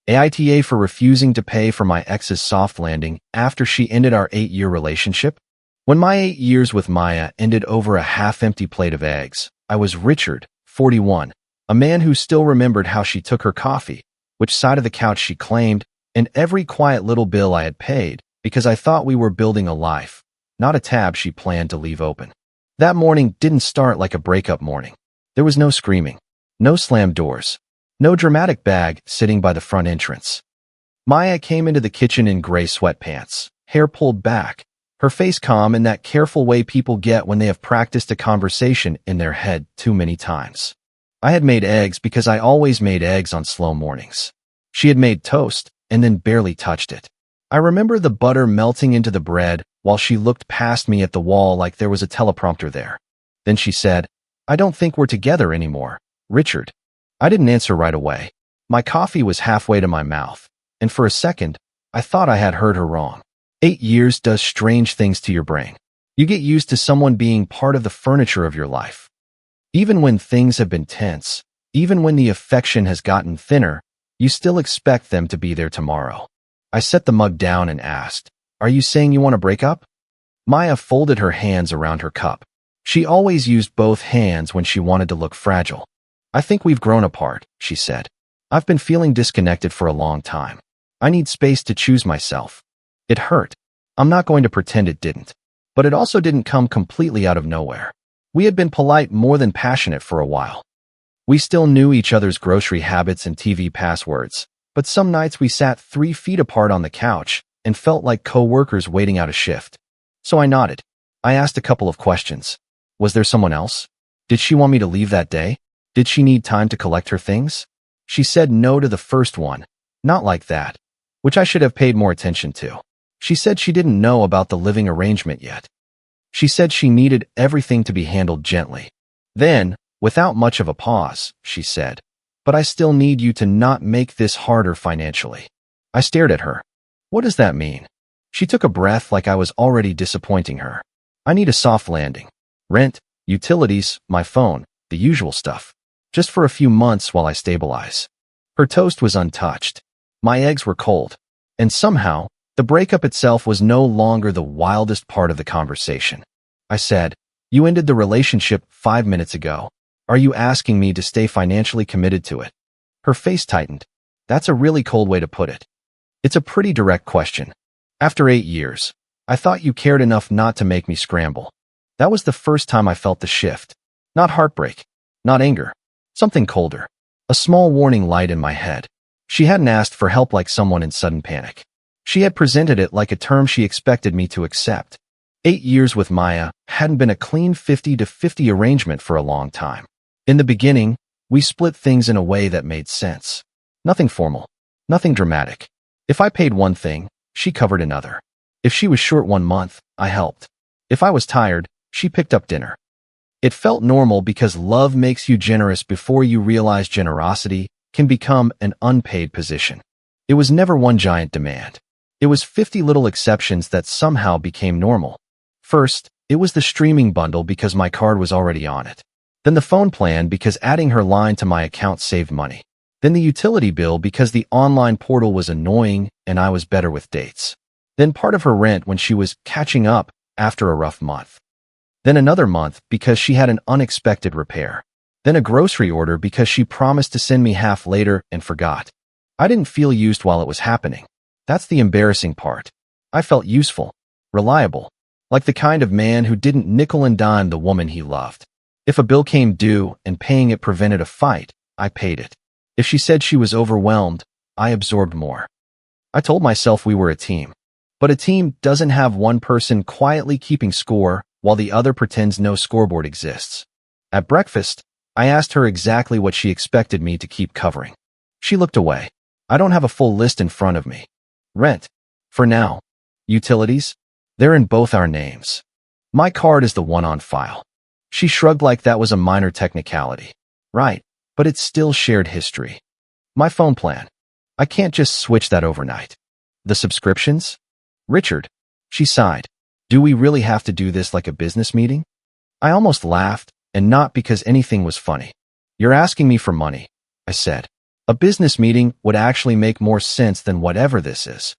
AITA for refusing to pay for my ex's soft landing after she ended our 8-year relationship? When my 8 years with Maya ended over a half-empty plate of eggs, I was Richard, 41, a man who still remembered how she took her coffee, which side of the couch she claimed, and every quiet little bill I had paid, because I thought we were building a life, not a tab she planned to leave open. That morning didn't start like a breakup morning. There was no screaming, no slammed doors, no dramatic bag sitting by the front entrance. Maya came into the kitchen in gray sweatpants, hair pulled back, her face calm in that careful way people get when they have practiced a conversation in their head too many times. I had made eggs because I always made eggs on slow mornings. She had made toast and then barely touched it. I remember the butter melting into the bread while she looked past me at the wall like there was a teleprompter there. Then she said, "I don't think we're together anymore, Richard." I didn't answer right away. My coffee was halfway to my mouth, and for a second, I thought I had heard her wrong. 8 years does strange things to your brain. You get used to someone being part of the furniture of your life. Even when things have been tense, even when the affection has gotten thinner, you still expect them to be there tomorrow. I set the mug down and asked, "Are you saying you want to break up?" Maya folded her hands around her cup. She always used both hands when she wanted to look fragile. "I think we've grown apart," she said. "I've been feeling disconnected for a long time. I need space to choose myself." It hurt. I'm not going to pretend it didn't. But it also didn't come completely out of nowhere. We had been polite more than passionate for a while. We still knew each other's grocery habits and TV passwords, but some nights we sat 3 feet apart on the couch and felt like co-workers waiting out a shift. So I nodded. I asked a couple of questions. Was there someone else? Did she want me to leave that day? Did she need time to collect her things? She said no to the first one. Not like that, which I should have paid more attention to. She said she didn't know about the living arrangement yet. She said she needed everything to be handled gently. Then, without much of a pause, she said, "But I still need you to not make this harder financially." I stared at her. What does that mean? She took a breath like I was already disappointing her. I need a soft landing. Rent, utilities, my phone, the usual stuff. Just for a few months while I stabilize. Her toast was untouched. My eggs were cold. And somehow, the breakup itself was no longer the wildest part of the conversation. I said, "You ended the relationship 5 minutes ago. Are you asking me to stay financially committed to it?" Her face tightened. That's a really cold way to put it. It's a pretty direct question. After 8 years, I thought you cared enough not to make me scramble. That was the first time I felt the shift. Not heartbreak. Not anger. Something colder. A small warning light in my head. She hadn't asked for help like someone in sudden panic. She had presented it like a term she expected me to accept. 8 years with Maya hadn't been a clean 50-50 arrangement for a long time. In the beginning, we split things in a way that made sense. Nothing formal. Nothing dramatic. If I paid one thing, she covered another. If she was short 1 month, I helped. If I was tired, she picked up dinner. It felt normal because love makes you generous before you realize generosity can become an unpaid position. It was never one giant demand. It was 50 little exceptions that somehow became normal. First, it was the streaming bundle because my card was already on it. Then the phone plan because adding her line to my account saved money. Then the utility bill because the online portal was annoying and I was better with dates. Then part of her rent when she was catching up after a rough month. Then another month because she had an unexpected repair. Then a grocery order because she promised to send me half later and forgot. I didn't feel used while it was happening. That's the embarrassing part. I felt useful, reliable, like the kind of man who didn't nickel and dime the woman he loved. If a bill came due and paying it prevented a fight, I paid it. If she said she was overwhelmed, I absorbed more. I told myself we were a team. But a team doesn't have one person quietly keeping score while the other pretends no scoreboard exists. At breakfast, I asked her exactly what she expected me to keep covering. She looked away. I don't have a full list in front of me. Rent. For now. Utilities. They're in both our names. My card is the one on file. She shrugged like that was a minor technicality. Right, but it's still shared history. My phone plan. I can't just switch that overnight. The subscriptions? Richard. She sighed. Do we really have to do this like a business meeting? I almost laughed, and not because anything was funny. You're asking me for money, I said. A business meeting would actually make more sense than whatever this is.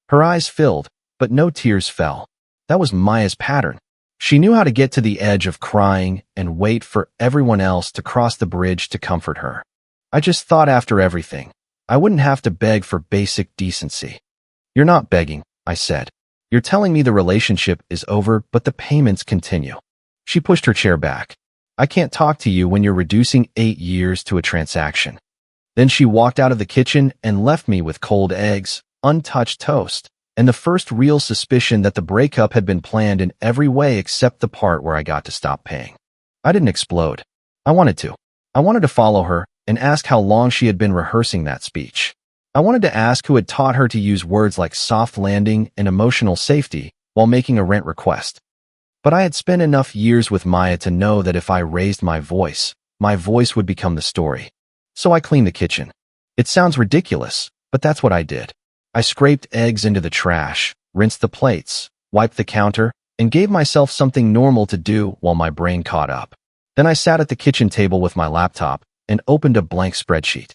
Her eyes filled, but no tears fell. That was Maya's pattern. She knew how to get to the edge of crying and wait for everyone else to cross the bridge to comfort her. I just thought after everything, I wouldn't have to beg for basic decency. You're not begging, I said. You're telling me the relationship is over, but the payments continue. She pushed her chair back. I can't talk to you when you're reducing 8 years to a transaction. Then she walked out of the kitchen and left me with cold eggs, untouched toast, and the first real suspicion that the breakup had been planned in every way except the part where I got to stop paying. I didn't explode. I wanted to. I wanted to follow her and ask how long she had been rehearsing that speech. I wanted to ask who had taught her to use words like soft landing and emotional safety while making a rent request. But I had spent enough years with Maya to know that if I raised my voice would become the story. So I cleaned the kitchen. It sounds ridiculous, but that's what I did. I scraped eggs into the trash, rinsed the plates, wiped the counter, and gave myself something normal to do while my brain caught up. Then I sat at the kitchen table with my laptop and opened a blank spreadsheet.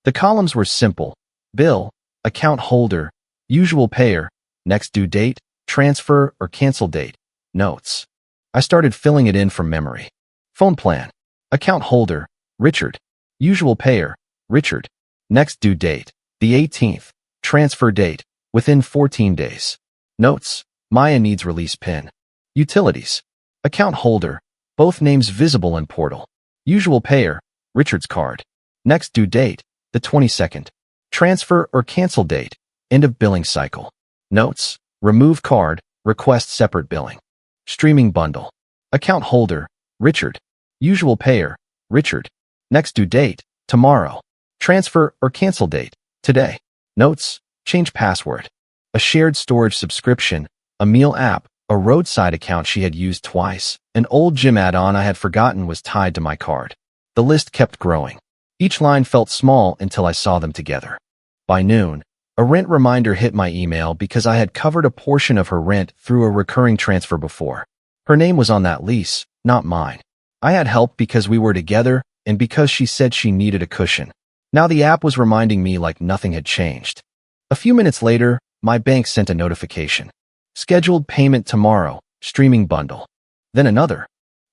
The columns were simple: bill, account holder, usual payer, next due date, transfer or cancel date, notes. I started filling it in from memory. Phone plan. Account holder, Richard. Usual payer, Richard. Next due date, the 18th. Transfer date, within 14 days. Notes, Maya needs release PIN. Utilities. Account holder, both names visible in portal. Usual payer, Richard's card. Next due date, the 22nd. Transfer or cancel date, end of billing cycle. Notes, remove card, request separate billing. Streaming bundle. Account holder, Richard. Usual payer, Richard. Next due date, tomorrow. Transfer or cancel date, today. Notes, change password. A shared storage subscription, a meal app, a roadside account she had used twice, an old gym add-on I had forgotten was tied to my card. The list kept growing. Each line felt small until I saw them together. By noon, a rent reminder hit my email because I had covered a portion of her rent through a recurring transfer before. Her name was on that lease, not mine. I had help because we were together and because she said she needed a cushion. Now the app was reminding me like nothing had changed. A few minutes later, my bank sent a notification. Scheduled payment tomorrow, streaming bundle. Then another.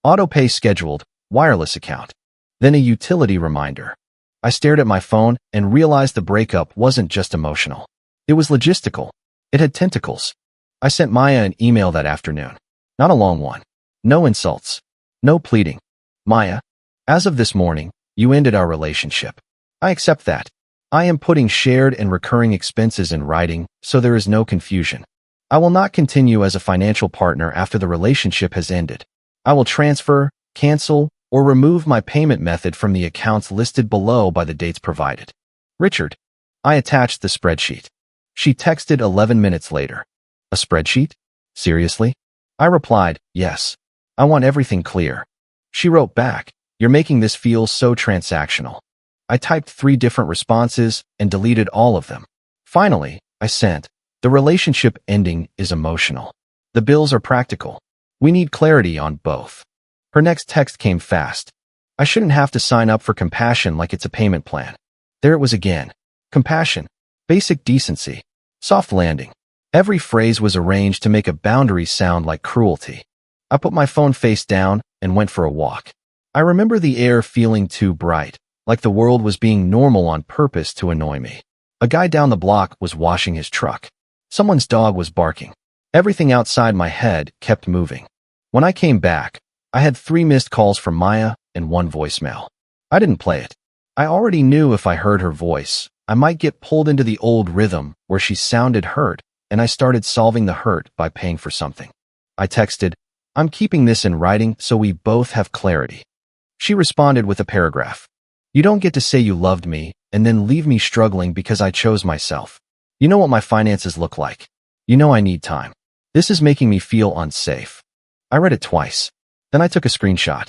Auto-pay scheduled, wireless account. Then a utility reminder. I stared at my phone and realized the breakup wasn't just emotional. It was logistical. It had tentacles. I sent Maya an email that afternoon. Not a long one. No insults. No pleading. Maya, as of this morning, you ended our relationship. I accept that. I am putting shared and recurring expenses in writing, so there is no confusion. I will not continue as a financial partner after the relationship has ended. I will transfer, cancel, or remove my payment method from the accounts listed below by the dates provided. Richard. I attached the spreadsheet. She texted 11 minutes later. A spreadsheet? Seriously? I replied, yes. I want everything clear. She wrote back, you're making this feel so transactional. I typed 3 different responses and deleted all of them. Finally, I sent, the relationship ending is emotional. The bills are practical. We need clarity on both. Her next text came fast. I shouldn't have to sign up for compassion like it's a payment plan. There it was again. Compassion. Basic decency. Soft landing. Every phrase was arranged to make a boundary sound like cruelty. I put my phone face down and went for a walk. I remember the air feeling too bright, like the world was being normal on purpose to annoy me. A guy down the block was washing his truck. Someone's dog was barking. Everything outside my head kept moving. When I came back, I had 3 missed calls from Maya and 1 voicemail. I didn't play it. I already knew if I heard her voice, I might get pulled into the old rhythm where she sounded hurt, and I started solving the hurt by paying for something. I texted, I'm keeping this in writing so we both have clarity. She responded with a paragraph. You don't get to say you loved me and then leave me struggling because I chose myself. You know what my finances look like. You know I need time. This is making me feel unsafe. I read it twice. Then I took a screenshot.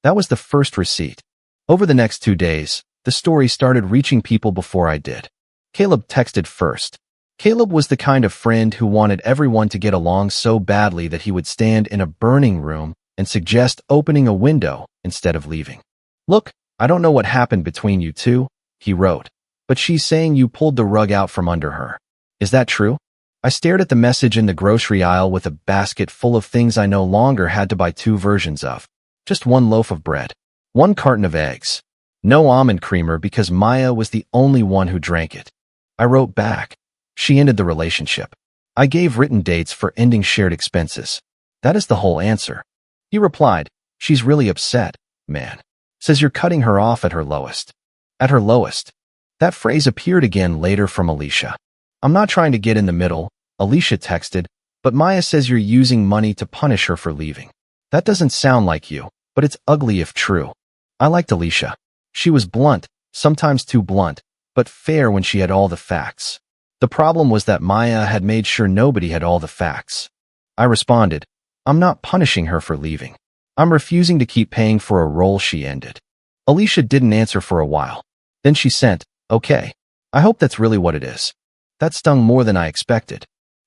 That was the first receipt. Over the next 2 days, the story started reaching people before I did. Caleb texted first. Caleb was the kind of friend who wanted everyone to get along so badly that he would stand in a burning room and suggest opening a window instead of leaving. Look, I don't know what happened between you two, he wrote, but she's saying you pulled the rug out from under her. Is that true? I stared at the message in the grocery aisle with a basket full of things I no longer had to buy 2 versions of. Just 1 loaf of bread. 1 carton of eggs. No almond creamer because Maya was the only one who drank it. I wrote back. She ended the relationship. I gave written dates for ending shared expenses. That is the whole answer. He replied, she's really upset, man. Says you're cutting her off at her lowest. At her lowest. That phrase appeared again later from Alicia. I'm not trying to get in the middle, Alicia texted, but Maya says you're using money to punish her for leaving. That doesn't sound like you, but it's ugly if true. I liked Alicia. She was blunt, sometimes too blunt, but fair when she had all the facts. The problem was that Maya had made sure nobody had all the facts. I responded, I'm not punishing her for leaving. I'm refusing to keep paying for a role she ended. Alicia didn't answer for a while. Then she sent, okay. I hope that's really what it is. That stung more than I expected.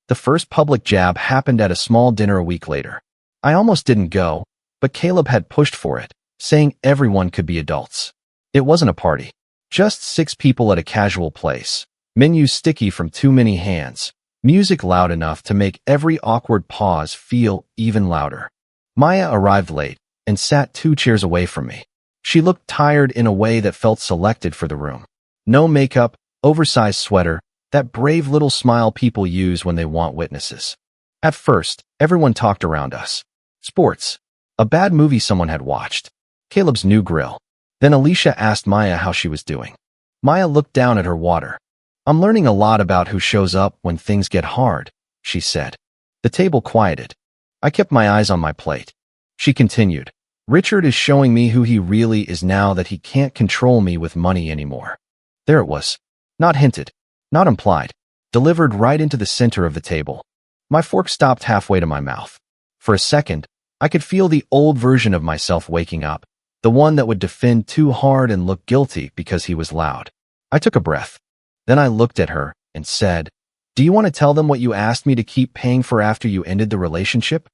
The first public jab happened at a small dinner a week later. I almost didn't go, but Caleb had pushed for it, saying everyone could be adults. It wasn't a party. Just 6 people at a casual place. Menus sticky from too many hands. Music loud enough to make every awkward pause feel even louder. Maya arrived late and sat 2 chairs away from me. She looked tired in a way that felt selected for the room. No makeup, oversized sweater, that brave little smile people use when they want witnesses. At first, everyone talked around us. Sports. A bad movie someone had watched. Caleb's new grill. Then Alicia asked Maya how she was doing. Maya looked down at her water. I'm learning a lot about who shows up when things get hard, she said. The table quieted. I kept my eyes on my plate. She continued. Richard is showing me who he really is now that he can't control me with money anymore. There it was. Not hinted. Not implied. Delivered right into the center of the table. My fork stopped halfway to my mouth. For a second, I could feel the old version of myself waking up, the one that would defend too hard and look guilty because he was loud. I took a breath. Then I looked at her and said, do you want to tell them what you asked me to keep paying for after you ended the relationship?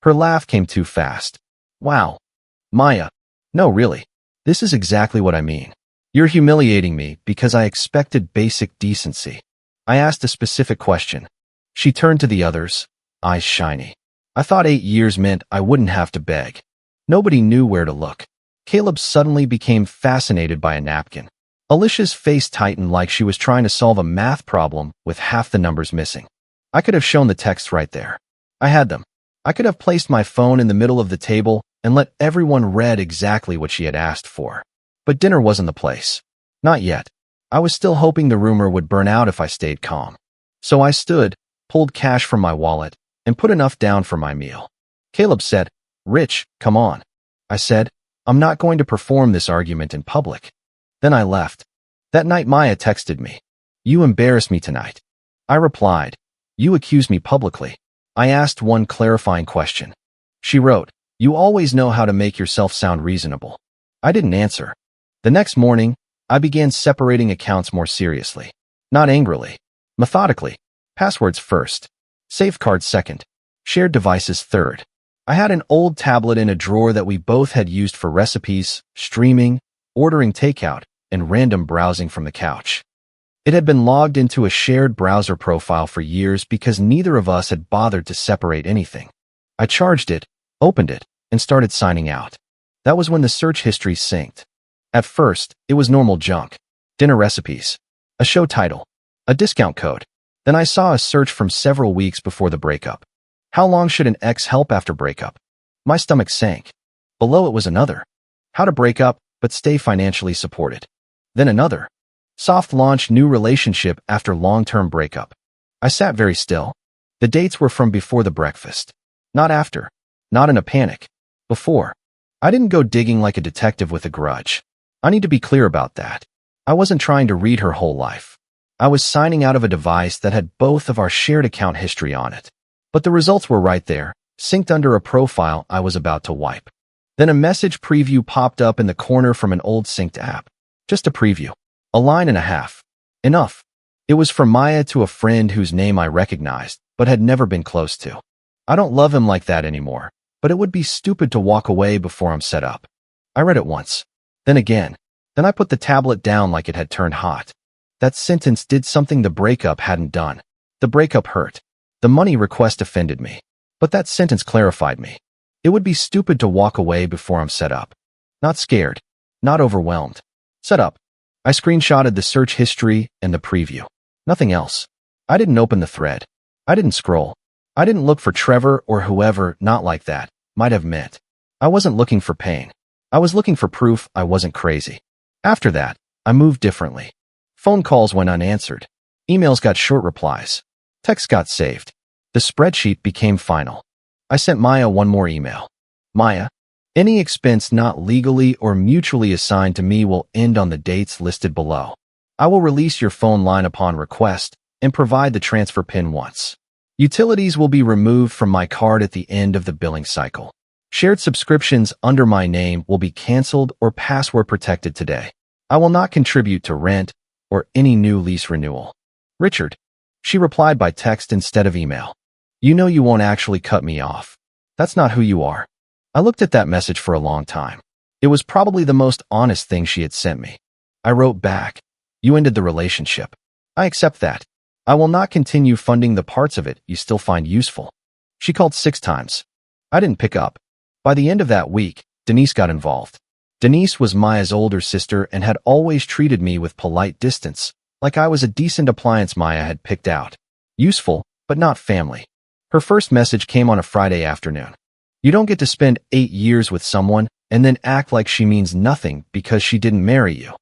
Her laugh came too fast. Wow. Maya. No, really. This is exactly what I mean. You're humiliating me because I expected basic decency. I asked a specific question. She turned to the others, eyes shiny. I thought 8 years meant I wouldn't have to beg. Nobody knew where to look. Caleb suddenly became fascinated by a napkin. Alicia's face tightened like she was trying to solve a math problem with half the numbers missing. I could have shown the text right there. I had them. I could have placed my phone in the middle of the table and let everyone read exactly what she had asked for. But dinner wasn't the place. Not yet. I was still hoping the rumor would burn out if I stayed calm. So I stood, pulled cash from my wallet, and put enough down for my meal. Caleb said, Rich, come on. I said, I'm not going to perform this argument in public. Then I left. That night Maya texted me. You embarrass me tonight. I replied, you accuse me publicly. I asked one clarifying question. She wrote, you always know how to make yourself sound reasonable. I didn't answer. The next morning, I began separating accounts more seriously. Not angrily. Methodically. Passwords first. Safecards second. Shared devices third. I had an old tablet in a drawer that we both had used for recipes, streaming, ordering takeout, and random browsing from the couch. It had been logged into a shared browser profile for years because neither of us had bothered to separate anything. I charged it, opened it, and started signing out. That was when the search history synced. At first, it was normal junk. Dinner recipes. A show title. A discount code. Then I saw a search from several weeks before the breakup. How long should an ex help after breakup? My stomach sank. Below it was another. How to break up, but stay financially supported. Then another. Soft launch new relationship after long-term breakup. I sat very still. The dates were from before the breakfast. Not after. Not in a panic. Before. I didn't go digging like a detective with a grudge. I need to be clear about that. I wasn't trying to read her whole life. I was signing out of a device that had both of our shared account history on it. But the results were right there, synced under a profile I was about to wipe. Then a message preview popped up in the corner from an old synced app. Just a preview. A line and a half. Enough. It was from Maya to a friend whose name I recognized, but had never been close to. I don't love him like that anymore, but it would be stupid to walk away before I'm set up. I read it once. Then again. Then I put the tablet down like it had turned hot. That sentence did something the breakup hadn't done. The breakup hurt. The money request offended me. But that sentence clarified me. It would be stupid to walk away before I'm set up. Not scared. Not overwhelmed. Set up. I screenshotted the search history and the preview. Nothing else. I didn't open the thread. I didn't scroll. I didn't look for Trevor or whoever not like that might have meant. I wasn't looking for pain. I was looking for proof I wasn't crazy. After that, I moved differently. Phone calls went unanswered. Emails got short replies. Texts got saved. The spreadsheet became final. I sent Maya one more email. Maya, any expense not legally or mutually assigned to me will end on the dates listed below. I will release your phone line upon request and provide the transfer PIN once. Utilities will be removed from my card at the end of the billing cycle. Shared subscriptions under my name will be canceled or password protected today. I will not contribute to rent or any new lease renewal. Richard. She replied by text instead of email. You know you won't actually cut me off. That's not who you are. I looked at that message for a long time. It was probably the most honest thing she had sent me. I wrote back. You ended the relationship. I accept that. I will not continue funding the parts of it you still find useful. She called 6 times. I didn't pick up. By the end of that week, Denise got involved. Denise was Maya's older sister and had always treated me with polite distance, like I was a decent appliance Maya had picked out. Useful, but not family. Her first message came on a Friday afternoon. You don't get to spend 8 years with someone and then act like she means nothing because she didn't marry you.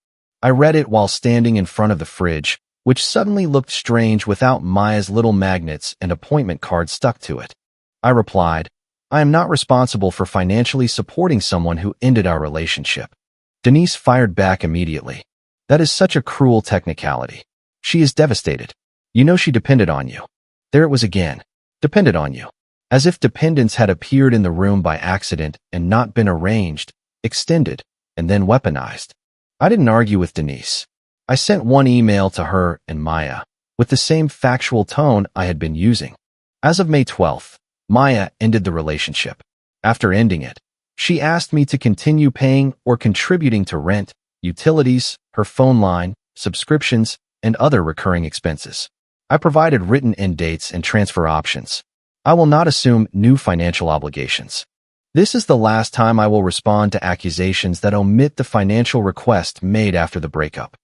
I read it while standing in front of the fridge, which suddenly looked strange without Maya's little magnets and appointment card stuck to it. I replied, I am not responsible for financially supporting someone who ended our relationship. Denise fired back immediately. That is such a cruel technicality. She is devastated. You know she depended on you. There it was again. Depended on you. As if dependence had appeared in the room by accident and not been arranged, extended, and then weaponized. I didn't argue with Denise. I sent one email to her and Maya, with the same factual tone I had been using. As of May 12th, Maya ended the relationship. After ending it, she asked me to continue paying or contributing to rent, utilities, her phone line, subscriptions, and other recurring expenses. I provided written end dates and transfer options. I will not assume new financial obligations. This is the last time I will respond to accusations that omit the financial request made after the breakup.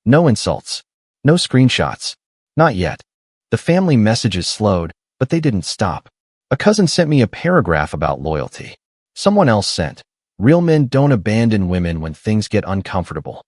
No insults. No screenshots. Not yet. The family messages slowed, but they didn't stop. A cousin sent me a paragraph about loyalty. Someone else sent, real men don't abandon women when things get uncomfortable.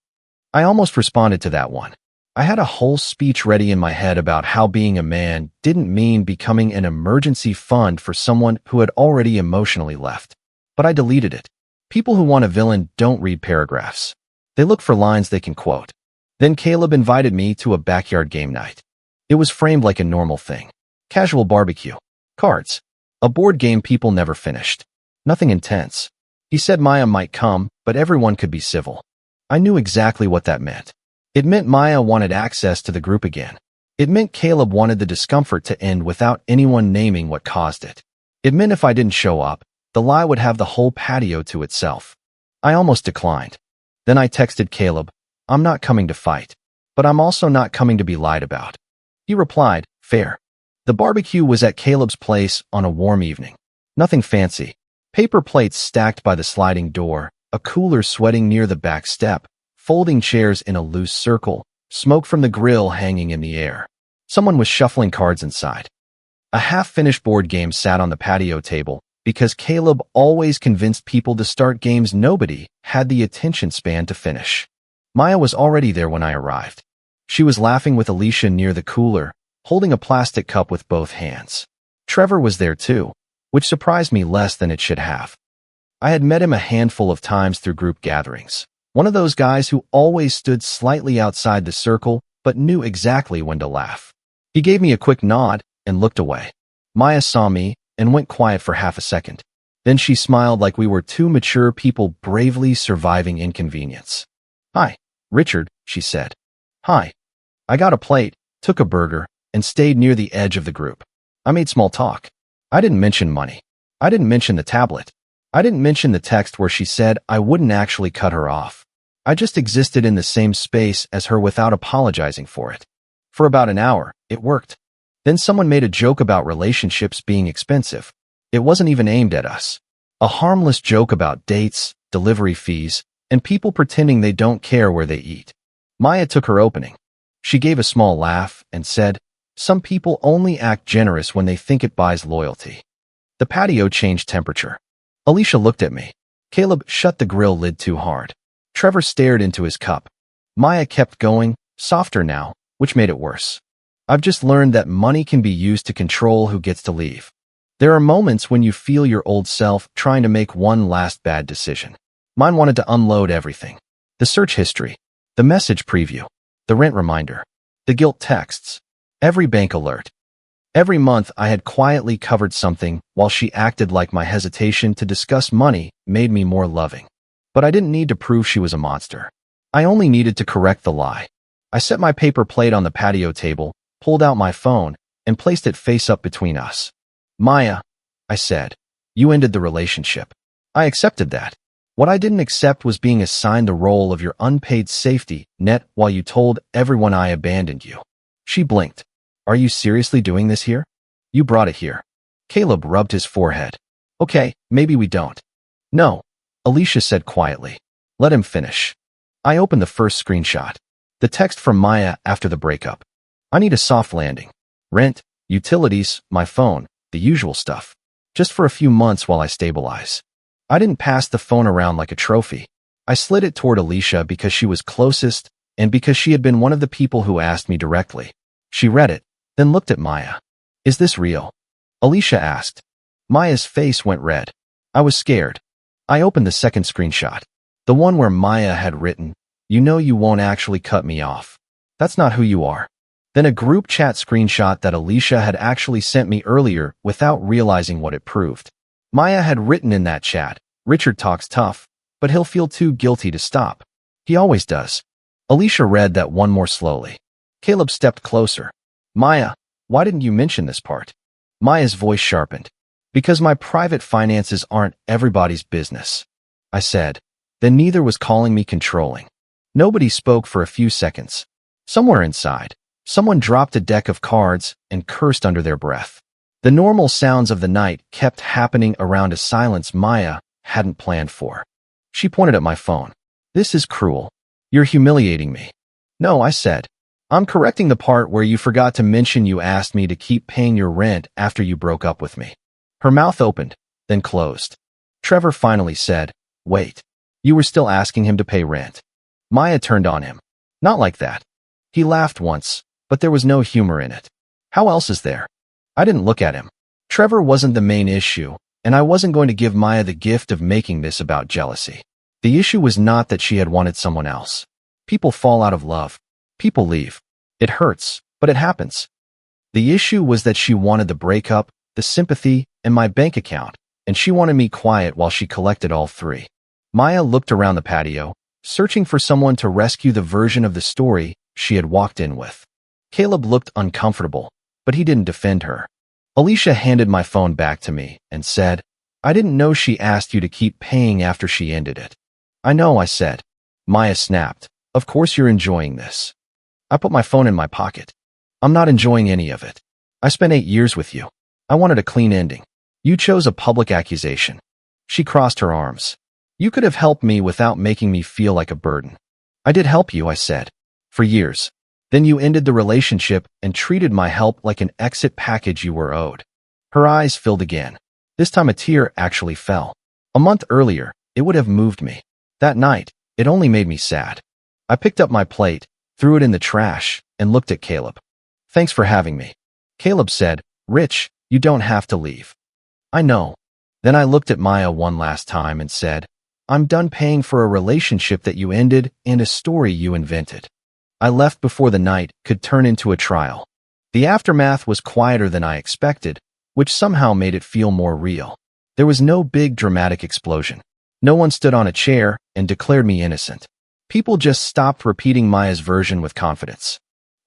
I almost responded to that one. I had a whole speech ready in my head about how being a man didn't mean becoming an emergency fund for someone who had already emotionally left. But I deleted it. People who want a villain don't read paragraphs. They look for lines they can quote. Then Caleb invited me to a backyard game night. It was framed like a normal thing. Casual barbecue. Cards. A board game people never finished. Nothing intense. He said Maya might come, but everyone could be civil. I knew exactly what that meant. It meant Maya wanted access to the group again. It meant Caleb wanted the discomfort to end without anyone naming what caused it. It meant if I didn't show up, the lie would have the whole patio to itself. I almost declined. Then I texted Caleb, I'm not coming to fight, but I'm also not coming to be lied about. He replied, fair. The barbecue was at Caleb's place on a warm evening. Nothing fancy. Paper plates stacked by the sliding door, a cooler sweating near the back step, folding chairs in a loose circle, smoke from the grill hanging in the air. Someone was shuffling cards inside. A half-finished board game sat on the patio table because Caleb always convinced people to start games nobody had the attention span to finish. Maya was already there when I arrived. She was laughing with Alicia near the cooler, holding a plastic cup with both hands. Trevor was there too, which surprised me less than it should have. I had met him a handful of times through group gatherings. One of those guys who always stood slightly outside the circle but knew exactly when to laugh. He gave me a quick nod and looked away. Maya saw me and went quiet for half a second. Then she smiled like we were two mature people bravely surviving inconvenience. Hi, Richard, she said. Hi. I got a plate, took a burger, and stayed near the edge of the group. I made small talk. I didn't mention money. I didn't mention the tablet. I didn't mention the text where she said I wouldn't actually cut her off. I just existed in the same space as her without apologizing for it. For about an hour, it worked. Then someone made a joke about relationships being expensive. It wasn't even aimed at us. A harmless joke about dates, delivery fees, and people pretending they don't care where they eat. Maya took her opening. She gave a small laugh and said, "Some people only act generous when they think it buys loyalty." The patio changed temperature. Alicia looked at me. Caleb shut the grill lid too hard. Trevor stared into his cup. Maya kept going, softer now, which made it worse. "I've just learned that money can be used to control who gets to leave. There are moments when you feel your old self trying to make one last bad decision. Mine wanted to unload everything. The search history, the message preview, the rent reminder, the guilt texts, every bank alert. Every month I had quietly covered something while she acted like my hesitation to discuss money made me more loving. But I didn't need to prove she was a monster. I only needed to correct the lie. I set my paper plate on the patio table, pulled out my phone, and placed it face up between us. "Maya," I said, "you ended the relationship." I accepted that. What I didn't accept was being assigned the role of your unpaid safety net while you told everyone I abandoned you. She blinked. "Are you seriously doing this here? You brought it here." Caleb rubbed his forehead. "Okay, maybe we don't." "No," Alicia said quietly. "Let him finish." I opened the first screenshot. The text from Maya after the breakup. "I need a soft landing. Rent, utilities, my phone, the usual stuff. Just for a few months while I stabilize." I didn't pass the phone around like a trophy. I slid it toward Alicia because she was closest and because she had been one of the people who asked me directly. She read it, then looked at Maya. "Is this real?" Alicia asked. Maya's face went red. I was scared. I opened the second screenshot. The one where Maya had written, "You know you won't actually cut me off. That's not who you are." Then a group chat screenshot that Alicia had actually sent me earlier without realizing what it proved. Maya had written in that chat, "Richard talks tough, but he'll feel too guilty to stop. He always does." Alicia read that one more slowly. Caleb stepped closer. "Maya, why didn't you mention this part?" Maya's voice sharpened. "Because my private finances aren't everybody's business," I said. Then neither was calling me controlling. Nobody spoke for a few seconds. Somewhere inside, someone dropped a deck of cards and cursed under their breath. The normal sounds of the night kept happening around a silence Maya hadn't planned for. She pointed at my phone. "This is cruel. You're humiliating me." "No," I said. "I'm correcting the part where you forgot to mention you asked me to keep paying your rent after you broke up with me." Her mouth opened, then closed. Trevor finally said, "Wait. You were still asking him to pay rent?" Maya turned on him. "Not like that." He laughed once, but there was no humor in it. "How else is there?" I didn't look at him. Trevor wasn't the main issue, and I wasn't going to give Maya the gift of making this about jealousy. The issue was not that she had wanted someone else. People fall out of love. People leave. It hurts, but it happens. The issue was that she wanted the breakup, the sympathy, and my bank account, and she wanted me quiet while she collected all three. Maya looked around the patio, searching for someone to rescue the version of the story she had walked in with. Caleb looked uncomfortable, but he didn't defend her. Alicia handed my phone back to me and said, "I didn't know she asked you to keep paying after she ended it." "I know," I said. Maya snapped. "Of course you're enjoying this." I put my phone in my pocket. "I'm not enjoying any of it. I spent 8 years with you. I wanted a clean ending. You chose a public accusation." She crossed her arms. "You could have helped me without making me feel like a burden." "I did help you," I said. "For years. Then you ended the relationship and treated my help like an exit package you were owed." Her eyes filled again. This time a tear actually fell. A month earlier, it would have moved me. That night, it only made me sad. I picked up my plate, threw it in the trash, and looked at Caleb. "Thanks for having me." Caleb said, "Rich, you don't have to leave." "I know." Then I looked at Maya one last time and said, "I'm done paying for a relationship that you ended and a story you invented." I left before the night could turn into a trial. The aftermath was quieter than I expected, which somehow made it feel more real. There was no big dramatic explosion. No one stood on a chair and declared me innocent. People just stopped repeating Maya's version with confidence.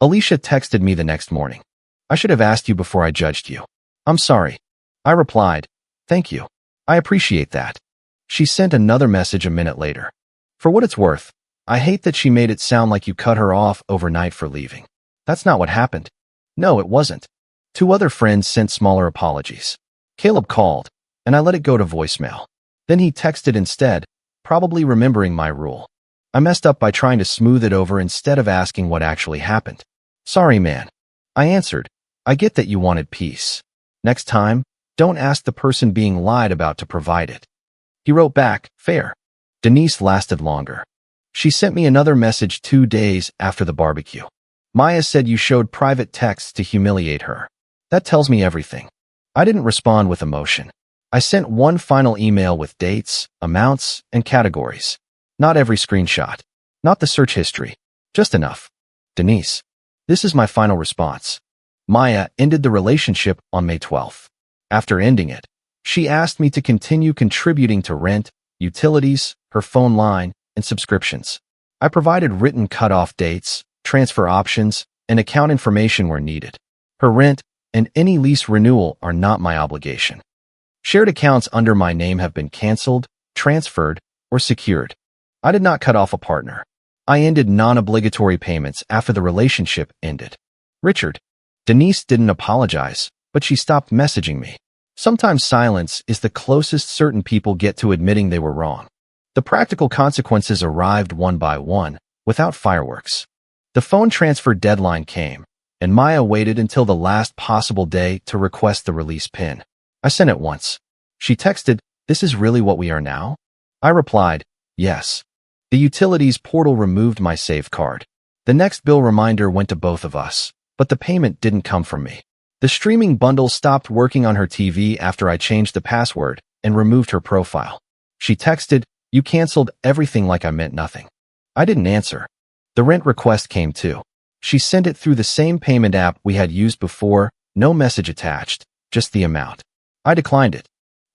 Alicia texted me the next morning. "I should have asked you before I judged you. I'm sorry." I replied, "Thank you. I appreciate that." She sent another message a minute later. "For what it's worth, I hate that she made it sound like you cut her off overnight for leaving. That's not what happened. No, it wasn't. 2 other friends sent smaller apologies. Caleb called, and I let it go to voicemail. Then he texted instead, probably remembering my rule. I messed up by trying to smooth it over instead of asking what actually happened. Sorry, man. I answered, I get that you wanted peace. Next time, don't ask the person being lied about to provide it. He wrote back, fair. Denise lasted longer. She sent me another message 2 days after the barbecue. Maya said you showed private texts to humiliate her. That tells me everything. I didn't respond with emotion. I sent one final email with dates, amounts, and categories. Not every screenshot. Not the search history. Just enough. Denise. This is my final response. Maya ended the relationship on May 12th. After ending it, she asked me to continue contributing to rent, utilities, her phone line, and subscriptions. I provided written cutoff dates, transfer options, and account information where needed. Her rent and any lease renewal are not my obligation. Shared accounts under my name have been canceled, transferred, or secured. I did not cut off a partner. I ended non-obligatory payments after the relationship ended. Richard. Denise didn't apologize, but she stopped messaging me. Sometimes silence is the closest certain people get to admitting they were wrong. The practical consequences arrived one by one, without fireworks. The phone transfer deadline came, and Maya waited until the last possible day to request the release pin. I sent it once. She texted, "This is really what we are now?" I replied, "Yes." The utilities portal removed my save card. The next bill reminder went to both of us, but the payment didn't come from me. The streaming bundle stopped working on her TV after I changed the password and removed her profile. She texted, "You canceled everything," like I meant nothing. I didn't answer. The rent request came too. She sent it through the same payment app we had used before, no message attached, just the amount. I declined it.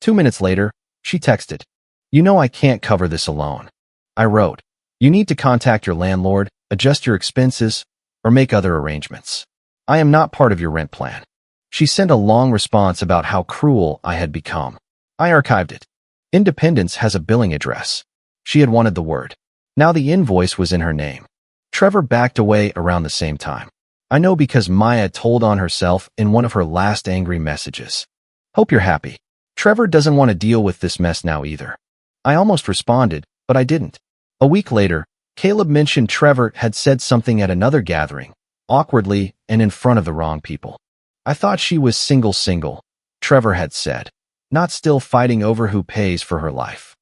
2 minutes later, she texted, "You know I can't cover this alone." I wrote, "You need to contact your landlord, adjust your expenses, or make other arrangements. I am not part of your rent plan." She sent a long response about how cruel I had become. I archived it. Independence has a billing address. She had wanted the word. Now the invoice was in her name. Trevor backed away around the same time. I know because Maya told on herself in one of her last angry messages. "Hope you're happy. Trevor doesn't want to deal with this mess now either." I almost responded, but I didn't. A week later, Caleb mentioned Trevor had said something at another gathering, awkwardly and in front of the wrong people. I thought she was single, Trevor had said, not still fighting over who pays for her life.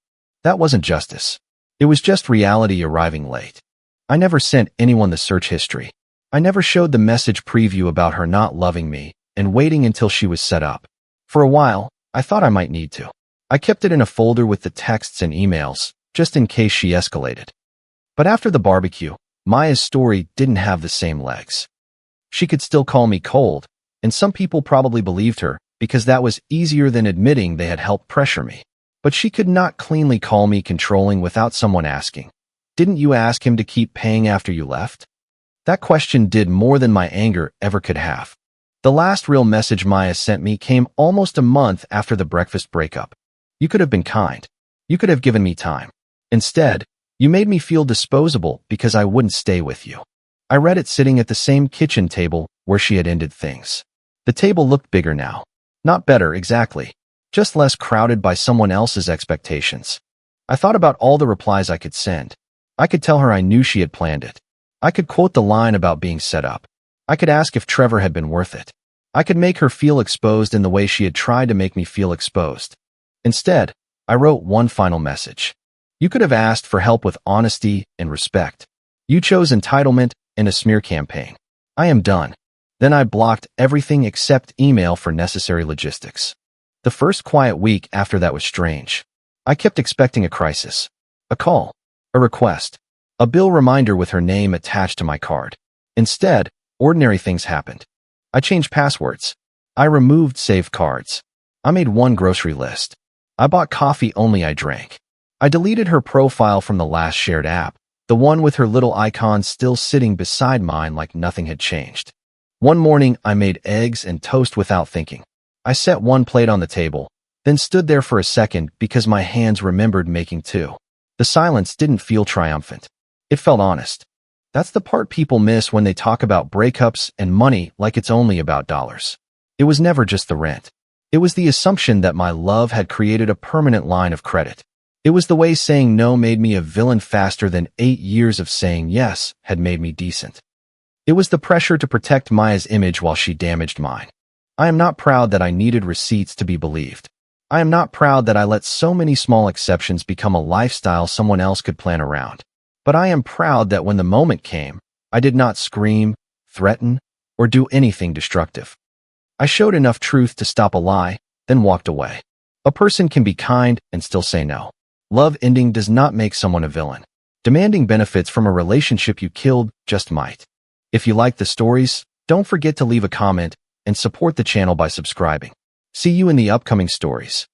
That wasn't justice. It was just reality arriving late. I never sent anyone the search history. I never showed the message preview about her not loving me and waiting until she was set up. For a while, I thought I might need to. I kept it in a folder with the texts and emails, just in case she escalated. But after the barbecue, Maya's story didn't have the same legs. She could still call me cold, and some people probably believed her because that was easier than admitting they had helped pressure me. But she could not cleanly call me controlling without someone asking, "Didn't you ask him to keep paying after you left?" That question did more than my anger ever could have. The last real message Maya sent me came almost a month after the breakfast breakup. "You could have been kind. You could have given me time. Instead, you made me feel disposable because I wouldn't stay with you." I read it sitting at the same kitchen table where she had ended things. The table looked bigger now. Not better, exactly. Just less crowded by someone else's expectations. I thought about all the replies I could send. I could tell her I knew she had planned it. I could quote the line about being set up. I could ask if Trevor had been worth it. I could make her feel exposed in the way she had tried to make me feel exposed. Instead, I wrote one final message. "You could have asked for help with honesty and respect. You chose entitlement and a smear campaign. I am done." Then I blocked everything except email for necessary logistics. The first quiet week after that was strange. I kept expecting a crisis. A call. A request. A bill reminder with her name attached to my card. Instead, ordinary things happened. I changed passwords. I removed saved cards. I made one grocery list. I bought coffee only I drank. I deleted her profile from the last shared app, the one with her little icon still sitting beside mine like nothing had changed. One morning, I made eggs and toast without thinking. I set one plate on the table, then stood there for a second because my hands remembered making two. The silence didn't feel triumphant. It felt honest. That's the part people miss when they talk about breakups and money like it's only about dollars. It was never just the rent. It was the assumption that my love had created a permanent line of credit. It was the way saying no made me a villain faster than 8 years of saying yes had made me decent. It was the pressure to protect Maya's image while she damaged mine. I am not proud that I needed receipts to be believed. I am not proud that I let so many small exceptions become a lifestyle someone else could plan around. But I am proud that when the moment came, I did not scream, threaten, or do anything destructive. I showed enough truth to stop a lie, then walked away. A person can be kind and still say no. Love ending does not make someone a villain. Demanding benefits from a relationship you killed just might. If you like the stories, don't forget to leave a comment and support the channel by subscribing. See you in the upcoming stories.